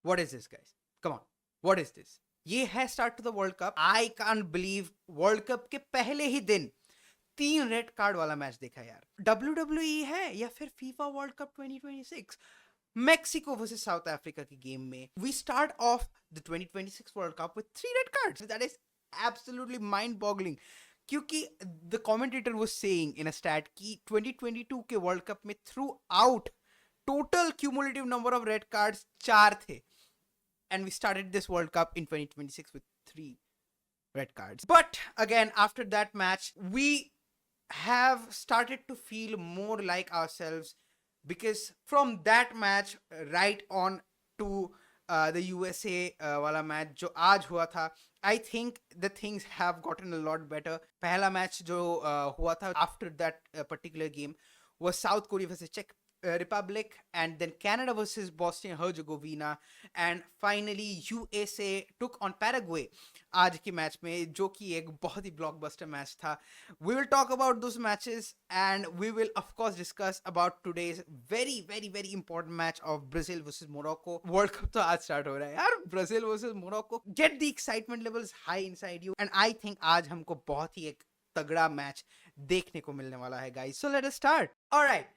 What is this, guys? Come on. What is this? ये है start to the world cup. I can't believe world cup के पहले ही दिन 3 red card वाला match देखा यार. WWE है या फिर FIFA world cup 2026. Mexico versus South Africa की गेम में we start off the 2026 World Cup with 3 red cards. That is absolutely mind-boggling. क्योंकि the commentator was saying in a stat कि 2022 के वर्ल्ड कप में throughout total cumulative number of red cards 4 थे. And we started this World Cup in 2026 with 3 red cards. But again, after that match, we have started to feel more like ourselves, because from that match right on to the USA wala match जो आज हुआ था, I think the things have gotten a lot better. पहला match जो हुआ था after that particular game was South Korea versus Czech Republic, and then Canada versus Bosnia Herzegovina, and finally USA took on Paraguay आज के match में, जो कि एक बहुत ही ब्लॉकबस्टर मैच था. We will talk about those matches, and we will of course discuss about today's very very very important match of Brazil versus Morocco. World Cup तो आज start हो रहा है यार. Brazil versus Morocco. Get the excitement levels high inside you, and I think आज हमको बहुत ही एक तगड़ा मैच देखने को मिलने वाला है guys. So let us start. Alright.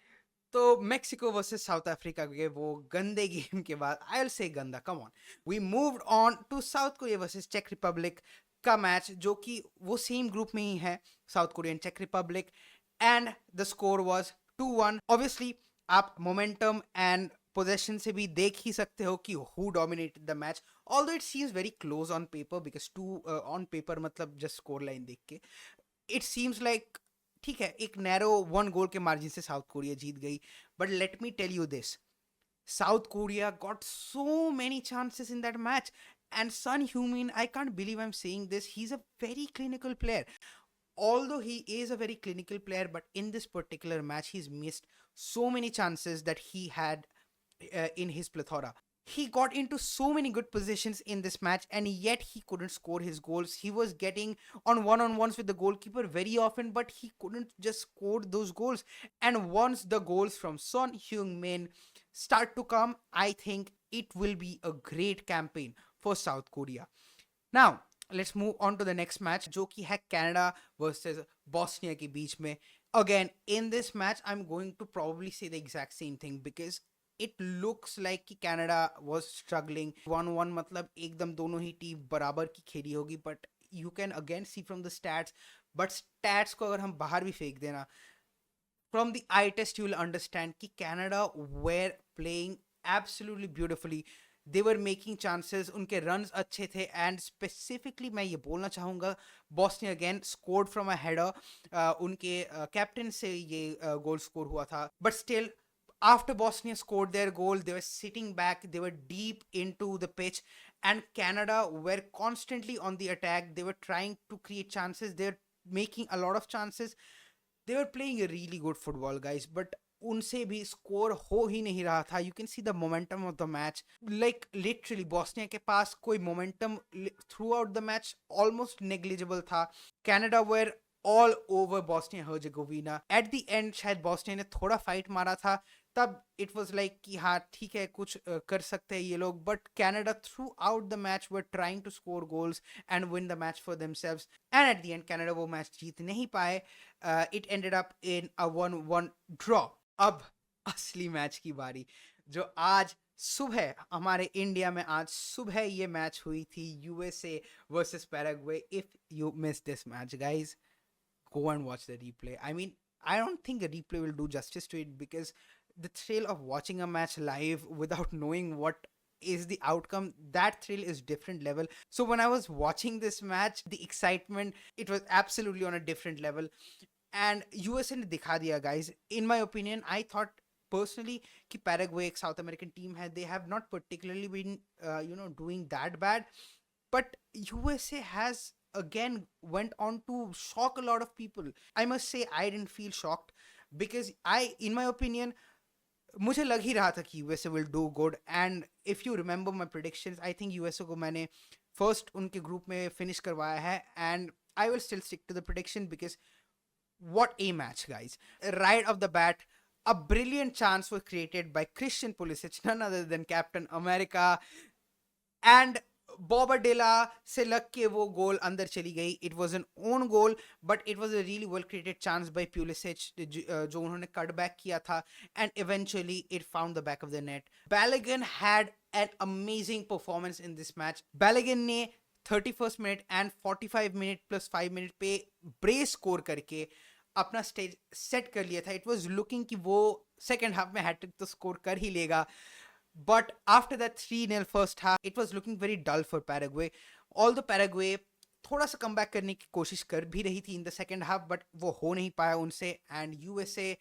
तो मेक्सिको वर्सेस साउथ अफ्रीका के वो गंदे गेम के बाद, आई विल से गंदा, come on, we moved on to South Korea versus चेक रिपब्लिक का मैच, जो कि वो सेम ग्रुप में ही है, साउथ कोरिया एंड चेक Republic, and the score was 2-1. Obviously आप मोमेंटम एंड पोजेशन से भी देख ही सकते हो कि who dominated the match, although it seems very close on paper, because on paper मतलब जस्ट स्कोर लाइन देख के इट सीम्स लाइक ठीक है, एक नैरो 1 गोल के मार्जिन से साउथ कोरिया जीत गई. But let me tell you this, South Korea got so many chances in that match, and Son ह्यूमिन, I can't believe I am saying this, he is a very clinical player. Although he is a very clinical player, but in this particular match he's missed so many chances that he had in his plethora. He got into so many good positions in this match, and yet he couldn't score his goals. He was getting on one-on-ones with the goalkeeper very often, but he couldn't just score those goals. And once the goals from Son Heung-min start to come, I think it will be a great campaign for South Korea. Now let's move on to the next match, जो कि है Canada versus Bosnia के बीच में. Again, in this match I'm going to probably say the exact same thing, because it looks like कि Canada was struggling. 1-1 मतलब एकदम दोनों ही team बराबर की खेली होगी, but you can again see from the stats, but stats को अगर हम बाहर भी फेंक देना, from the eye test you will understand कि Canada were playing absolutely beautifully. They were making chances, उनके runs अच्छे थे, and specifically मैं ये बोलना चाहूँगा, Bosnia again scored from a header. उनके कैप्टन से ये गोल स्कोर हुआ था, but still after Bosnia scored their goal, they were sitting back, they were deep into the pitch, and Canada were constantly on the attack. They were trying to create chances, they were making a lot of chances. They were playing a really good football, guys, but उनसे भी score हो ही नहीं रहा था. You can see the momentum of the match, like literally Bosnia के पास कोई momentum throughout the match almost negligible था. Canada were all over Bosnia Herzegovina. At the end शायद बॉस्निया ने थोड़ा फाइट मारा था, तब इट वाज लाइक कि हाँ ठीक है, कुछ कर सकते हैं ये लोग. But Canada throughout the match were trying to score goals and win the match for themselves, and at the end Canada वो मैच जीत नहीं पाए. It ended up in a 1-1 draw. अब असली मैच की बारी, जो आज सुबह हमारे इंडिया में आज सुबह ये मैच हुई थी, USA versus Paraguay. If you miss this match guys, go and watch the replay. I mean, I don't think a replay will do justice to it, because the thrill of watching a match live without knowing what is the outcome, that thrill is different level. So when I was watching this match, the excitement, it was absolutely on a different level. And USA ने दिखा दिया guys. In my opinion, I thought personally कि Paraguay एक South American team है, they have not particularly been doing that bad, but USA has again went on to shock a lot of people. I must say I didn't feel shocked, because in my opinion, मुझे लग ही रहा था कि USA will do good. And if you remember my predictions, I think USA को मैंने first उनके group में finish करवाया है, and I will still stick to the prediction, because what a match, guys. Right off the bat, a brilliant chance was created by Christian Pulisic, none other than Captain America. And Bobadela से लग के वो goal अंदर चली गई. It was an own goal, but it was a really well created chance by Pulisic जो उन्होंने cut back किया था, and eventually it found the back of the net. Balogun had an amazing performance in this match. Balogun ने 31st minute and 45 minute plus 5 minute पे brace score करके अपना stage set कर लिया था. इट वाज लुकिंग कि वो second half में हैट्रिक तो स्कोर कर ही लेगा. But after that 3-0 first half, it was looking very dull for Paraguay. Although Paraguay थोड़ा सा कम बैक करने की कोशिश कर भी रही थी in the second half, but वो हो नहीं पाया उनसे. And USA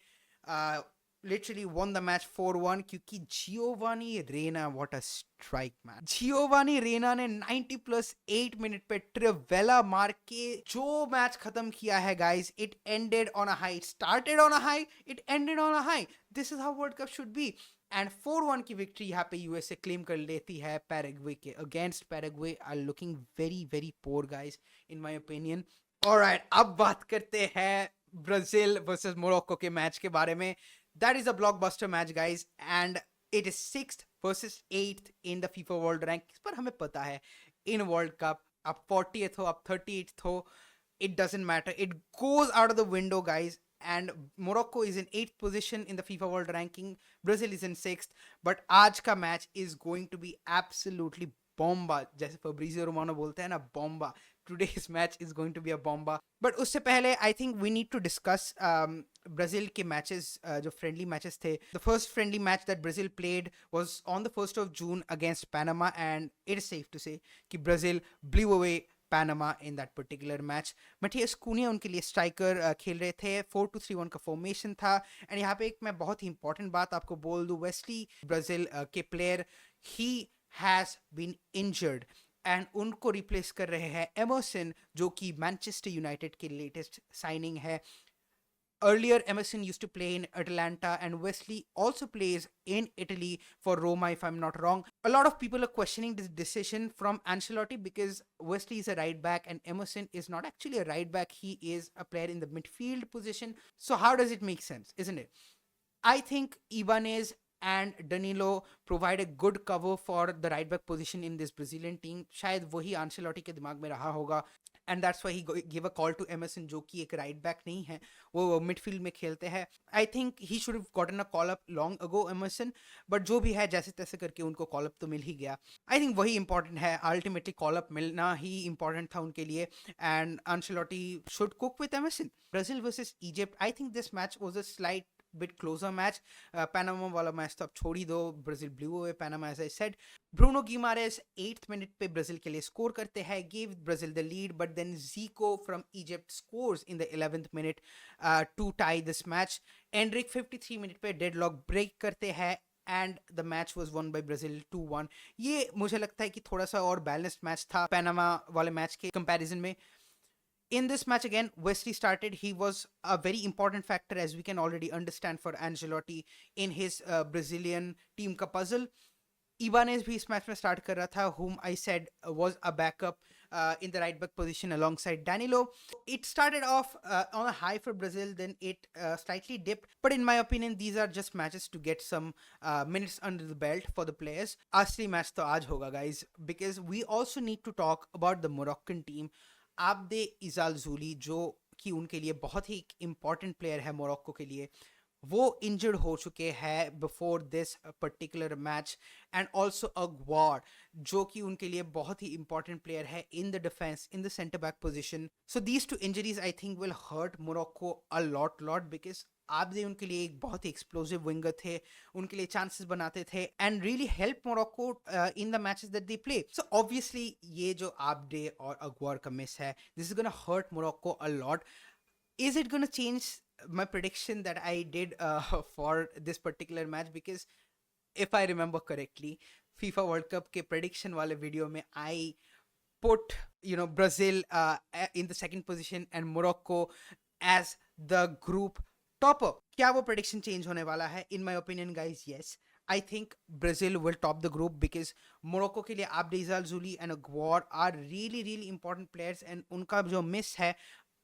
literally won the match 4-1 क्योंकि Giovanni Reyna, what a strike man. Giovanni Reyna ने 90 प्लस 8 मिनट पे ट्रिवेला मार के जो मैच खत्म किया है guys. It ended on a high, started on a high, it ended on a high. This is how world cup should be. And 4-1 की victory यहाँ पे यूएसए क्लेम कर लेती है पैराग्वे के against. Paraguay are looking very very poor guys in my opinion. Alright, अब बात करते हैं ब्राजील वर्सेस मोरक्को के मैच के बारे में. That is a blockbuster match guys, and it is 6th versus 8th in the FIFA World Rankings. पर हमें पता है in World Cup आप 40th हो, आप 38th हो, it doesn't matter, it goes out of the window guys. And Morocco is in 8th position in the FIFA World Ranking, Brazil is in 6th, but आज का match is going to be absolutely bomba, जैसे Fabrizio Romano बोलते हैं ना, bomba. Today's match is going to be a bomba. But उससे पहले I think we need to discuss Brazil के matches, जो friendly matches थे. The first friendly match that Brazil played was on the 1st of June against Panama, and it is safe to say कि Brazil blew away Panama in that particular match. Matias Cunha उनके लिए striker खेल रहे थे. 4-2-3-1 का formation था. And यहाँ पे एक मैं बहुत ही इंपॉर्टेंट बात आपको बोल दूँ. वेस्ली ब्राजील के player, he has been injured, and उनको रिप्लेस कर रहे हैं एमरसन, जो कि मैनचेस्टर यूनाइटेड की लेटेस्ट साइनिंग है. Earlier, Emerson used to play in Atalanta, and Wesley also plays in Italy for Roma, if I'm not wrong. A lot of people are questioning this decision from Ancelotti because Wesley is a right back and Emerson is not actually a right back. He is a player in the midfield position. So how does it make sense, isn't it? I think Ibanez and Danilo provide a good cover for the right back position in this Brazilian team. शायद वही Ancelotti के दिमाग में रहा होगा, and that's why he gave a call to Emerson, जो कि एक right back नहीं है, वो midfield में खेलते हैं. I think he should have gotten a call up long ago, Emerson, but जो भी है जैसे तैसे करके उनको call up तो मिल ही गया. I think वही important है, ultimately call up मिलना ही important था उनके लिए, and Ancelotti should cook with Emerson. Brazil versus Egypt, I think this match was a slight bit closer match. Panama वाला मैच तो अब छोड़ ही दो. Brazil blew away Panama, as I said. Bruno Guimaraes 8th minute पे Brazil के लिए score करते हैं, gave Brazil the lead, but then Zico from Egypt scores in the 11th minute to tie this match. Endrick 53 minute पे deadlock break करते हैं, and the match was won by Brazil 2-1. ये मुझे लगता है कि थोड़ा सा और balanced match था पैनामा वाले मैच के कंपैरिजन में. In this match again, Wesley started. He was a very important factor, as we can already understand, for Ancelotti in his Brazilian team ka puzzle. Ibanez भी इस match में start कर रहा था, whom I said was a backup in the right back position alongside Danilo. It started off on a high for Brazil, then it slightly dipped. But in my opinion, these are just matches to get some minutes under the belt for the players. असली match तो आज होगा guys, because we also need to talk about the Moroccan team. आब्दे इजाल Jully, जो कि उनके लिए बहुत ही इंपॉर्टेंट प्लेयर है मोरक्को के लिए, वो इंजर्ड हो चुके हैं before this particular match. And also Aguerd, जो कि उनके लिए बहुत ही इंपॉर्टेंट प्लेयर है in the defence, in the centre back position. So these two injuries I think will hurt Morocco a lot because Abde उनके लिए एक बहुत ही एक्सप्लोसिव विंगर थे, उनके लिए चांसेस बनाते थे, and really help Morocco in the matches that they play. So obviously ये जो आब्दे और अग्वार का मिस है, this is gonna hurt Morocco a lot. Is it going to change my prediction that I did for this particular match? Because if I remember correctly, FIFA World Cup के prediction वाले video में I put Brazil in the second position and Morocco as the group topper. क्या वो prediction change होने वाला है? In my opinion guys, yes. I think Brazil will top the group because Morocco के लिए Abdel Zuli and Aguar are really important players, and उनका जो miss है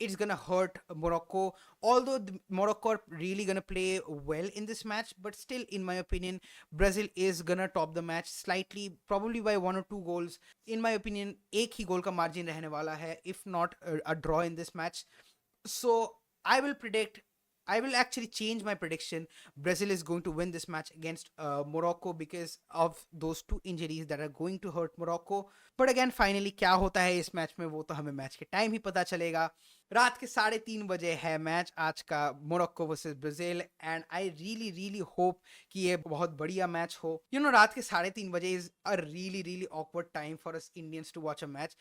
it's gonna hurt Morocco. Although Morocco are really gonna play well in this match, but still, in my opinion, Brazil is gonna top the match slightly, probably by 1 or 2 goals. In my opinion, एक ही goal का margin रहने वाला है, if not a draw in this match. So I will predict. I will actually change my prediction. Brazil is going to win this match against Morocco because of those 2 injuries that are going to hurt Morocco. But again, finally क्या होता है इस match में वो तो हमें match के time ही पता चलेगा. रात के 3:30 है मैच आज का, Morocco versus Brazil, and I really hope कि ये बहुत बढ़िया मैच हो. रात के 3:30 is a really awkward time for us Indians to watch a match.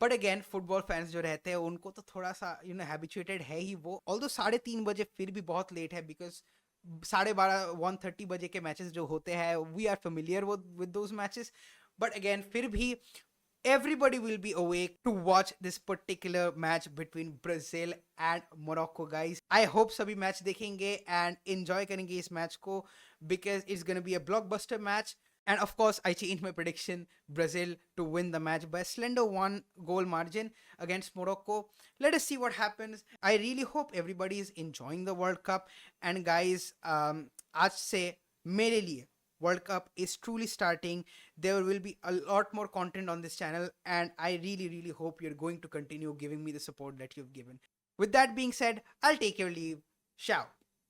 But again football fans जो रहते हैं उनको तो थोड़ा सा हैबिचुएटेड है ही वो. ऑल्दो 3:30 फिर भी बहुत लेट है, बिकॉज 12:30 1:30 के मैचेस जो होते हैं we are familiar with those matches. But again फिर भी everybody will be awake to watch this particular match between Brazil and Morocco, guys. I hope सभी मैच देखेंगे and enjoy करेंगे इस मैच को, because it's gonna be a blockbuster match. And of course, I changed my prediction, Brazil to win the match by a slender 1 goal margin against Morocco. Let us see what happens. I really hope everybody is enjoying the World Cup. And guys, आज से मेरे लिए World Cup is truly starting. There will be a lot more content on this channel, and I really hope you're going to continue giving me the support that you've given. With that being said, I'll take your leave. Ciao.